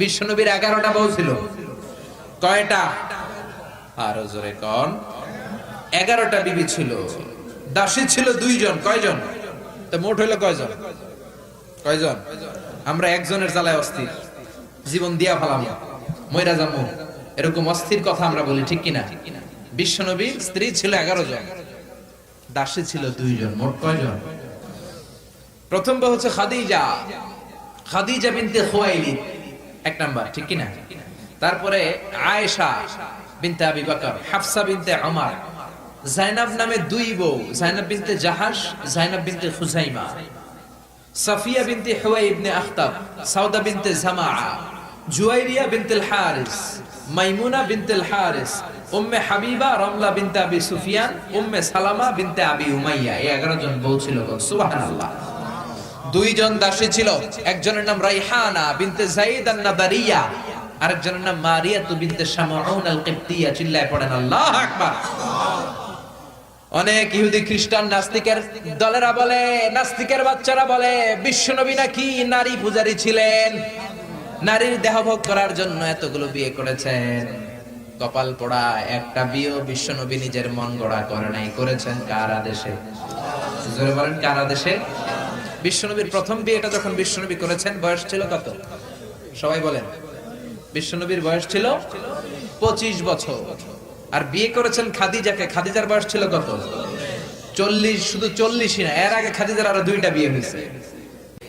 বিশ্বনবীর 11টা বউ ছিল। কয়টা? আরো জোরে কোন? 11টা বিবি ছিল। দাসী ছিল 2 জন। কয়জন? তো মোট হইলো কয়জন? কয়জন? আমরা একজনের জ্বালায় অস্থির, জীবন দিয়া ফেলাম, মইরা যাবো, এরকম অস্থির কথা আমরা বলি, ঠিক কিনা? বিশ্বনবীর স্ত্রী ছিল 11 জন, দাসী ছিল 2 জন। মোট কয়জন? প্রথম বউ হচ্ছে খাদিজা, খাদিজা বিনতে খুয়াইলিদ, 1 নাম্বার, ঠিক কিনা? তারপরে আয়েশা বিনতে আবি বকর, হাফসা বিনতে ওমর, জাইনাব নামে 2 বউ, জাইনাব বিনতে জাহাশ, জাইনাব বিনতে খুজাইমা, সাফিয়া বিনতে হুয়াই ইবনে আখতাব, সাউদা বিনতে জামাআ, জুয়াইরিয়া বিনতে হারিস, মাইমুনা বিনতে হারিস, উম্মে হাবিবা রমলা বিনতে আবি সুফিয়ান, উম্মে সালামা বিনতে আবি উমাইয়া। এই 11 জন বউ ছিল। সুবহানাল্লাহ। 2 জন দাসী ছিল। একজনের নাম রাইহানা বিনতে যায়েদ আন-নাদারিয়া, আরেকজনের নাম মারিয়া বিনতে শামউন আল-কিবতিয়া। চিল্লায় পড়েন আল্লাহু আকবার। অনেক ইহুদি খ্রিস্টান নাস্তিকের দলেরা বলে, নাস্তিকের বাচ্চারা বলে বিশ্বনবী নাকি নারী পূজারী ছিলেন, নারীর দেহভোগ করার জন্য এতগুলো বিয়ে করেছেন। কপাল পোড়া, একটা বিয়ে বিশ্বনবী নিজের মন গড়া করে নাই, করেছেন কার আদেশে? জোরে বলেন, কার আদেশে? বিশ্বনবীর প্রথম বিয়েটা যখন বিশ্বনবী করেছেন, বয়স ছিল কত? সবাই বলেন। বিশ্বনবীর বয়স ছিল 25 বছর। আর বিয়ে করেছেন খাদিজাকে, খাদিজার বয়স ছিল কত? 40। শুধু 40ই না, এর আগে খাদিজার আরো 2টা বিয়ে হয়েছে।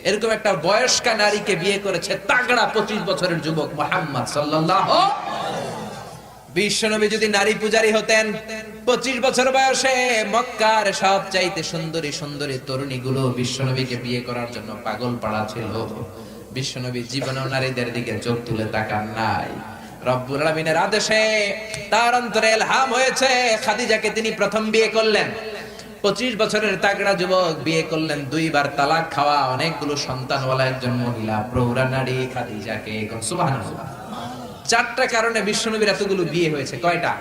এরকম একটা বয়স্কা নারীকে বিয়ে করেছে তাগড়া 25 বছরের যুবক মুহাম্মদ সাল্লাল্লাহু। বিশ্বনবী যদি নারী পূজারী হতেন, 25 বছর বয়সে মক্কার সবচাইতে সুন্দরী সুন্দরী তরুণীগুলো বিশ্বনবীকে বিয়ে করার জন্য পাগল পাড়া ছিল। বিশ্বনবী জীবনেও নারীদের দিকে চোখ তুলে তাকান নাই। রব্বুল আলামিনের আদেশে তার অন্তরে ইলহাম হয়েছে, খাদিজাকে তিনি প্রথম বিয়ে করলেন। 25 বছরের তাগড়া যুবক বিয়ে করলেন, 2 বার তালাক খাওয়া, অনেকগুলো সন্তানওয়ালা একজন মহিলা, প্রৌঢ়া নারী খাদিজাকে। সুবহানাল্লাহ। 4টা কারণে বিশ্বনবীর এতগুলো বিয়ে হয়েছে। কয়টা?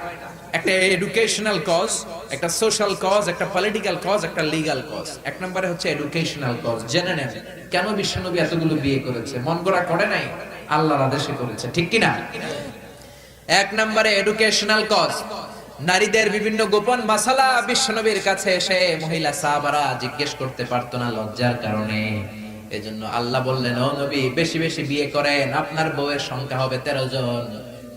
একটা এডুকেশনাল কজ, একটা সোশ্যাল কজ, একটা পলিটিক্যাল কজ, একটা লিগ্যাল কজ। 1 নম্বরে হচ্ছে এডুকেশনাল কজ। জেনে নেন কেন বিশ্বনবী এতগুলো বিয়ে করেছে। মন গড়া করে নাই, আল্লাহর আদেশে করেছে, ঠিক কিনা? 1 নম্বরে এডুকেশনাল কজ। নারীদের বিভিন্ন গোপন মাসালা বিশ্বনবীর কাছে এসে মহিলা সাহাবারা জিজ্ঞেস করতে পারতো না লজ্জার কারণে। এজন্য আল্লাহ বললেন, ও নবী, বেশি বেশি বিয়ে করেন, আপনার বউয়ের সংখ্যা হবে 13 জন।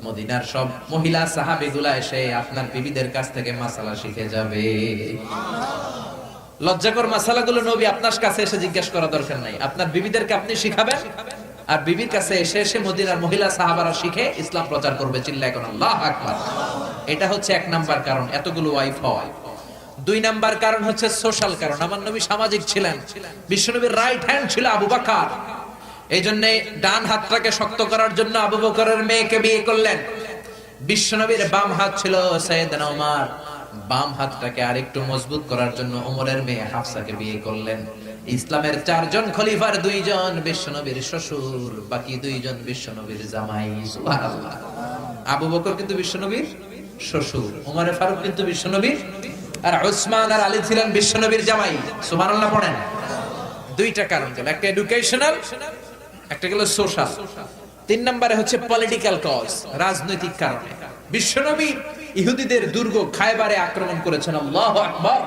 মদিনার সব মহিলা সাহাবীগুলা এসে আপনার বিবিদের কাছ থেকে মাসালা শিখে যাবে। লজ্জাকর মাসালাগুলো নবী আপনার কাছে এসে জিজ্ঞেস করা দরকার নাই, আপনার বিবিদেরকে আপনি শিখাবেন, আর বিবির কাছে এসে এসে মদিনার মহিলা সাহাবারা শিখে ইসলাম প্রচার করবে। চিল্লায় কোন আল্লাহু আকবার। এটা হচ্ছে 1 নাম্বার কারণ এতগুলো ওয়াইফ হওয়া। 2 নাম্বার কারণ হচ্ছে সোশ্যাল কারণ। আমার নবী সামাজিক ছিলেন। বিশ্বনবীর রাইট হ্যান্ড ছিল আবু বকর। এইজন্য ডান হাতটাকে শক্ত করার জন্য আবু বকরের মেয়েকে বিয়ে করলেন। বিশ্বনবীর বাম হাত ছিল সাইয়েদনা ওমর, বাম হাতটাকে আরেকটু মজবুত করার জন্য ওমরের মেয়ে হাফসাকে বিয়ে করলেন। ইসলামের 4 জন খলিফার 2 জন বিশ্বনবীর শ্বশুর, বাকি 2 জন বিশ্বনবীর জামাই। সুবহানাল্লাহ। আবু বকর কিন্তু বিশ্বনবীর শ্বশুর, ওমর ফারুক কিন্তু বিশ্বনবীর, আর উসমান আর আলী ছিলেন বিশ্বনবীর জামাই। সুবহানাল্লাহ পড়েন। 2টা কারণ গেল, একটা এডুকেশনাল, একটা গেল সোশ্যাল। 3 নম্বরে হচ্ছে পলিটিক্যাল কজ, রাজনৈতিক কারণে। বিশ্বনবী ইহুদিদের দুর্গ খায়বারে আক্রমণ করেছেন। আল্লাহু আকবার।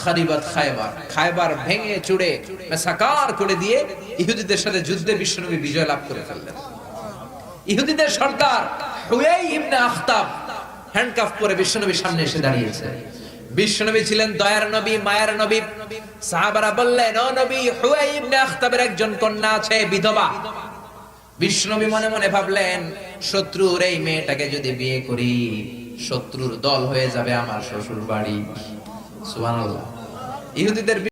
খারিবাত খায়বার, খায়বার ভেঙে চুড়ে মেসাকার করে দিয়ে ইহুদিদের সাথে যুদ্ধে বিশ্বনবী বিজয় লাভ করে ফেললেন। ইহুদিদের সর্দার হুয়াই ইবনে আখতাব হ্যান্ডকাফ পরে বিশ্বনবীর সামনে এসে দাঁড়িয়েছে। বিশ্বনবী ছিলেন দয়ার নবী, মায়ার নবী। সাহাবারা বললেন, ও নবী, হুয়াই ইবনে আখতাবের একজন কন্যা আছে, বিধবা। বিশ্বনবী মনে মনে ভাবলেন, শত্রুর এই মেয়েটাকে যদি বিয়ে করি, শত্রুর দল হয়ে যাবে আমার শ্বশুর বাড়ি। সুবহানাল্লাহ। ইহুদিদের